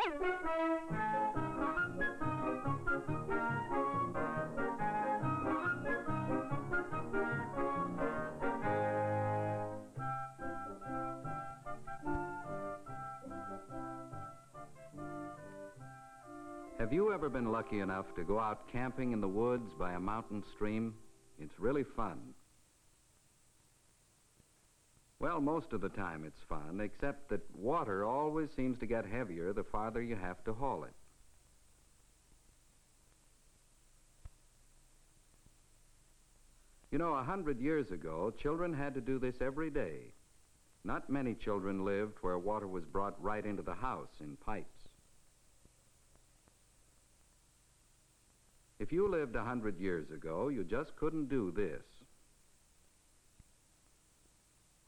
Have you ever been lucky enough to go out camping in the woods by a mountain stream? It's really fun. Well, most of the time it's fun, except that water always seems to get heavier the farther you have to haul it. You know, 100 years ago, children had to do this every day. Not many children lived where water was brought right into the house in pipes. If you lived 100 years ago, you just couldn't do this.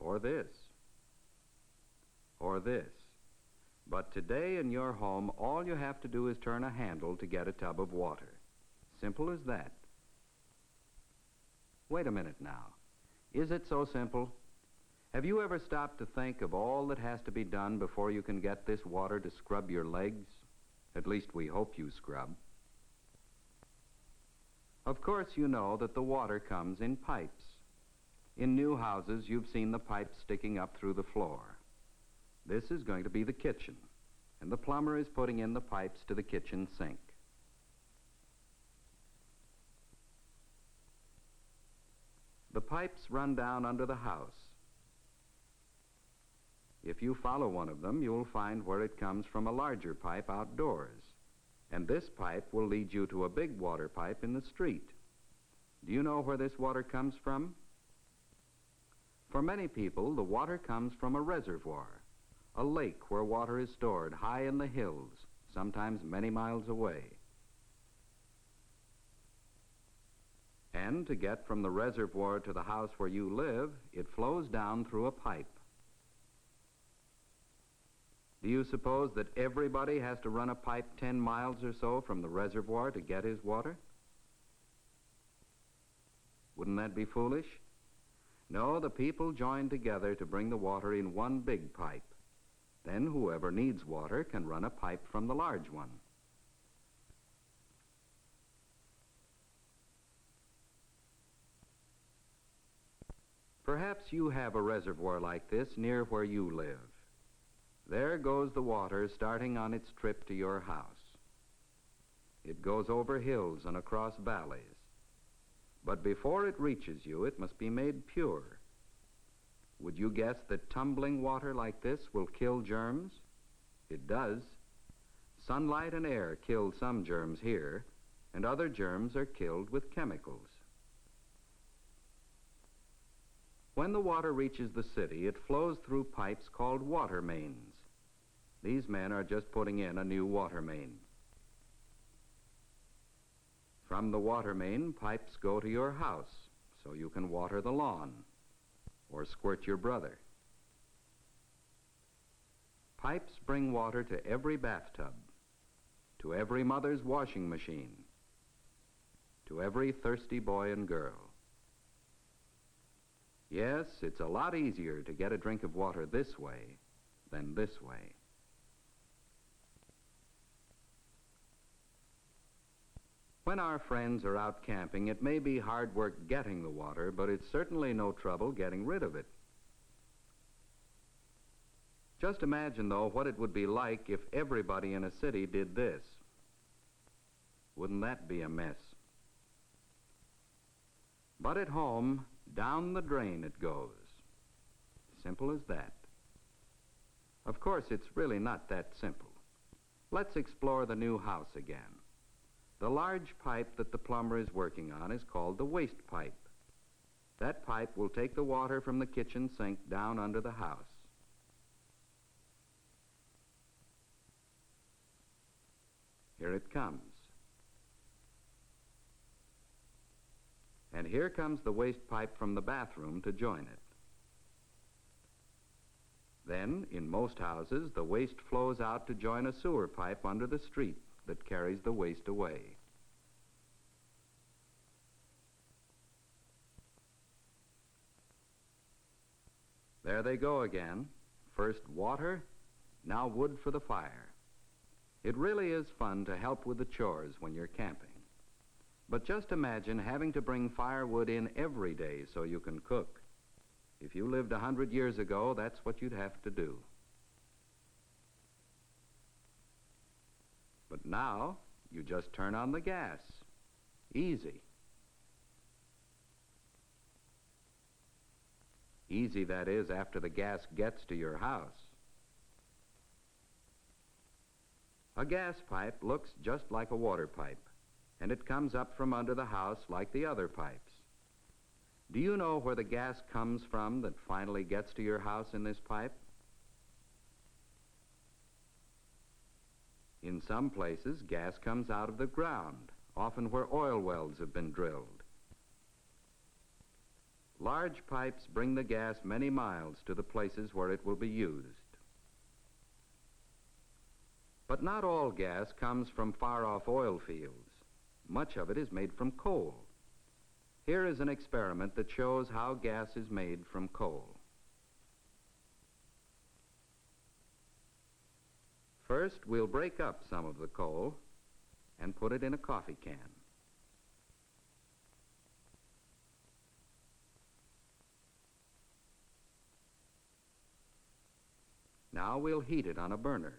Or this. Or this. But today in your home, all you have to do is turn a handle to get a tub of water. Simple as that. Wait a minute now. Is it so simple? Have you ever stopped to think of all that has to be done before you can get this water to scrub your legs? At least we hope you scrub. Of course, you know that the water comes in pipes. In new houses, you've seen the pipes sticking up through the floor. This is going to be the kitchen, and the plumber is putting in the pipes to the kitchen sink. The pipes run down under the house. If you follow one of them, you'll find where it comes from a larger pipe outdoors. And this pipe will lead you to a big water pipe in the street. Do you know where this water comes from? For many people, the water comes from a reservoir, a lake where water is stored high in the hills, sometimes many miles away. And to get from the reservoir to the house where you live, it flows down through a pipe. Do you suppose that everybody has to run a pipe 10 miles or so from the reservoir to get his water? Wouldn't that be foolish? No, the people join together to bring the water in one big pipe. Then whoever needs water can run a pipe from the large one. Perhaps you have a reservoir like this near where you live. There goes the water starting on its trip to your house. It goes over hills and across valleys. But before it reaches you, it must be made pure. Would you guess that tumbling water like this will kill germs? It does. Sunlight and air kill some germs here, and other germs are killed with chemicals. When the water reaches the city, it flows through pipes called water mains. These men are just putting in a new water main. From the water main, pipes go to your house, so you can water the lawn or squirt your brother. Pipes bring water to every bathtub, to every mother's washing machine, to every thirsty boy and girl. Yes, it's a lot easier to get a drink of water this way than this way. When our friends are out camping, it may be hard work getting the water, but it's certainly no trouble getting rid of it. Just imagine, though, what it would be like if everybody in a city did this. Wouldn't that be a mess? But at home, down the drain it goes. Simple as that. Of course, it's really not that simple. Let's explore the new house again. The large pipe that the plumber is working on is called the waste pipe. That pipe will take the water from the kitchen sink down under the house. Here it comes. And here comes the waste pipe from the bathroom to join it. Then, in most houses, the waste flows out to join a sewer pipe under the street that carries the waste away. There they go again. First water, now wood for the fire. It really is fun to help with the chores when you're camping. But just imagine having to bring firewood in every day so you can cook. If you lived 100 years ago, that's what you'd have to do. But now, you just turn on the gas. Easy. Easy, that is, after the gas gets to your house. A gas pipe looks just like a water pipe, and it comes up from under the house like the other pipes. Do you know where the gas comes from that finally gets to your house in this pipe? In some places, gas comes out of the ground, often where oil wells have been drilled. Large pipes bring the gas many miles to the places where it will be used. But not all gas comes from far-off oil fields. Much of it is made from coal. Here is an experiment that shows how gas is made from coal. First, we'll break up some of the coal and put it in a coffee can. Now we'll heat it on a burner.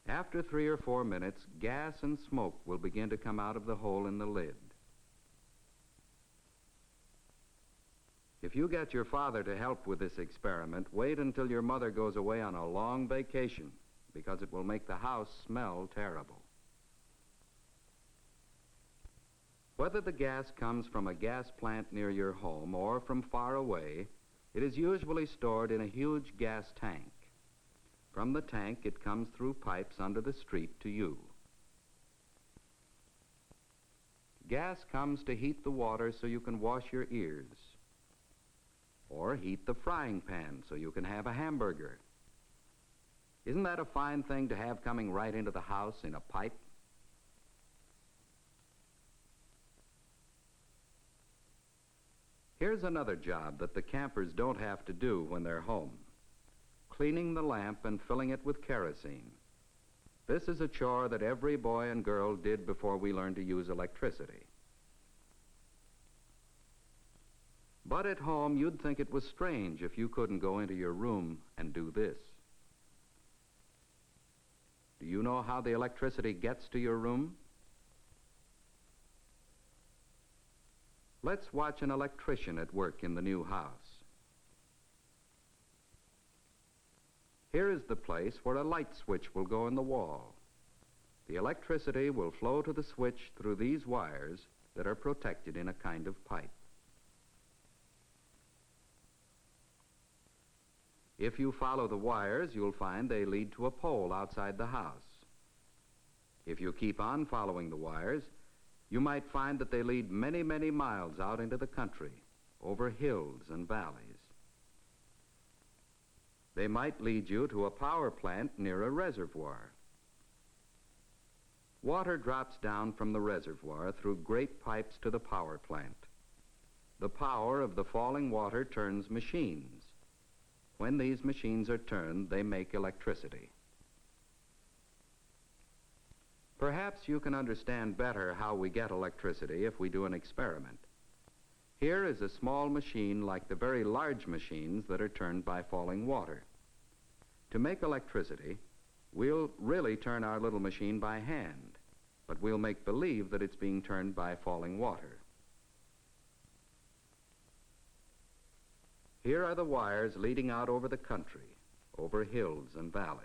After 3 or 4 minutes, gas and smoke will begin to come out of the hole in the lid. If you get your father to help with this experiment, wait until your mother goes away on a long vacation, because it will make the house smell terrible. Whether the gas comes from a gas plant near your home or from far away, it is usually stored in a huge gas tank. From the tank, it comes through pipes under the street to you. Gas comes to heat the water so you can wash your ears, or heat the frying pan so you can have a hamburger. Isn't that a fine thing to have coming right into the house in a pipe? Here's another job that the campers don't have to do when they're home: cleaning the lamp and filling it with kerosene. This is a chore that every boy and girl did before we learned to use electricity. But at home, you'd think it was strange if you couldn't go into your room and do this. Do you know how the electricity gets to your room? Let's watch an electrician at work in the new house. Here is the place where a light switch will go in the wall. The electricity will flow to the switch through these wires that are protected in a kind of pipe. If you follow the wires, you'll find they lead to a pole outside the house. If you keep on following the wires, you might find that they lead many, many miles out into the country, over hills and valleys. They might lead you to a power plant near a reservoir. Water drops down from the reservoir through great pipes to the power plant. The power of the falling water turns machines. When these machines are turned, they make electricity. Perhaps you can understand better how we get electricity if we do an experiment. Here is a small machine like the very large machines that are turned by falling water. To make electricity, we'll really turn our little machine by hand, but we'll make believe that it's being turned by falling water. Here are the wires leading out over the country, over hills and valleys.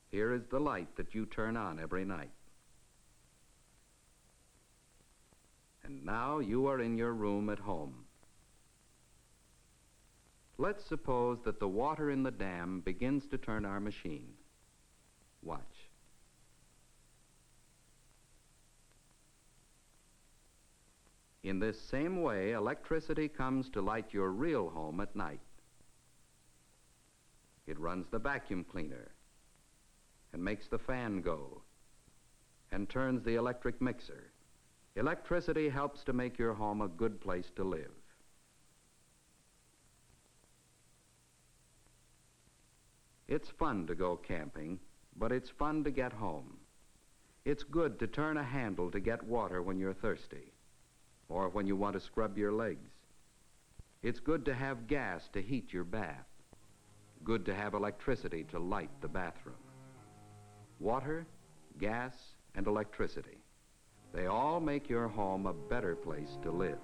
Here is the light that you turn on every night. And now you are in your room at home. Let's suppose that the water in the dam begins to turn our machine. Watch. In this same way, electricity comes to light your real home at night. It runs the vacuum cleaner, and makes the fan go, and turns the electric mixer. Electricity helps to make your home a good place to live. It's fun to go camping, but it's fun to get home. It's good to turn a handle to get water when you're thirsty, or when you want to scrub your legs. It's good to have gas to heat your bath. Good to have electricity to light the bathroom. Water, gas, and electricity. They all make your home a better place to live.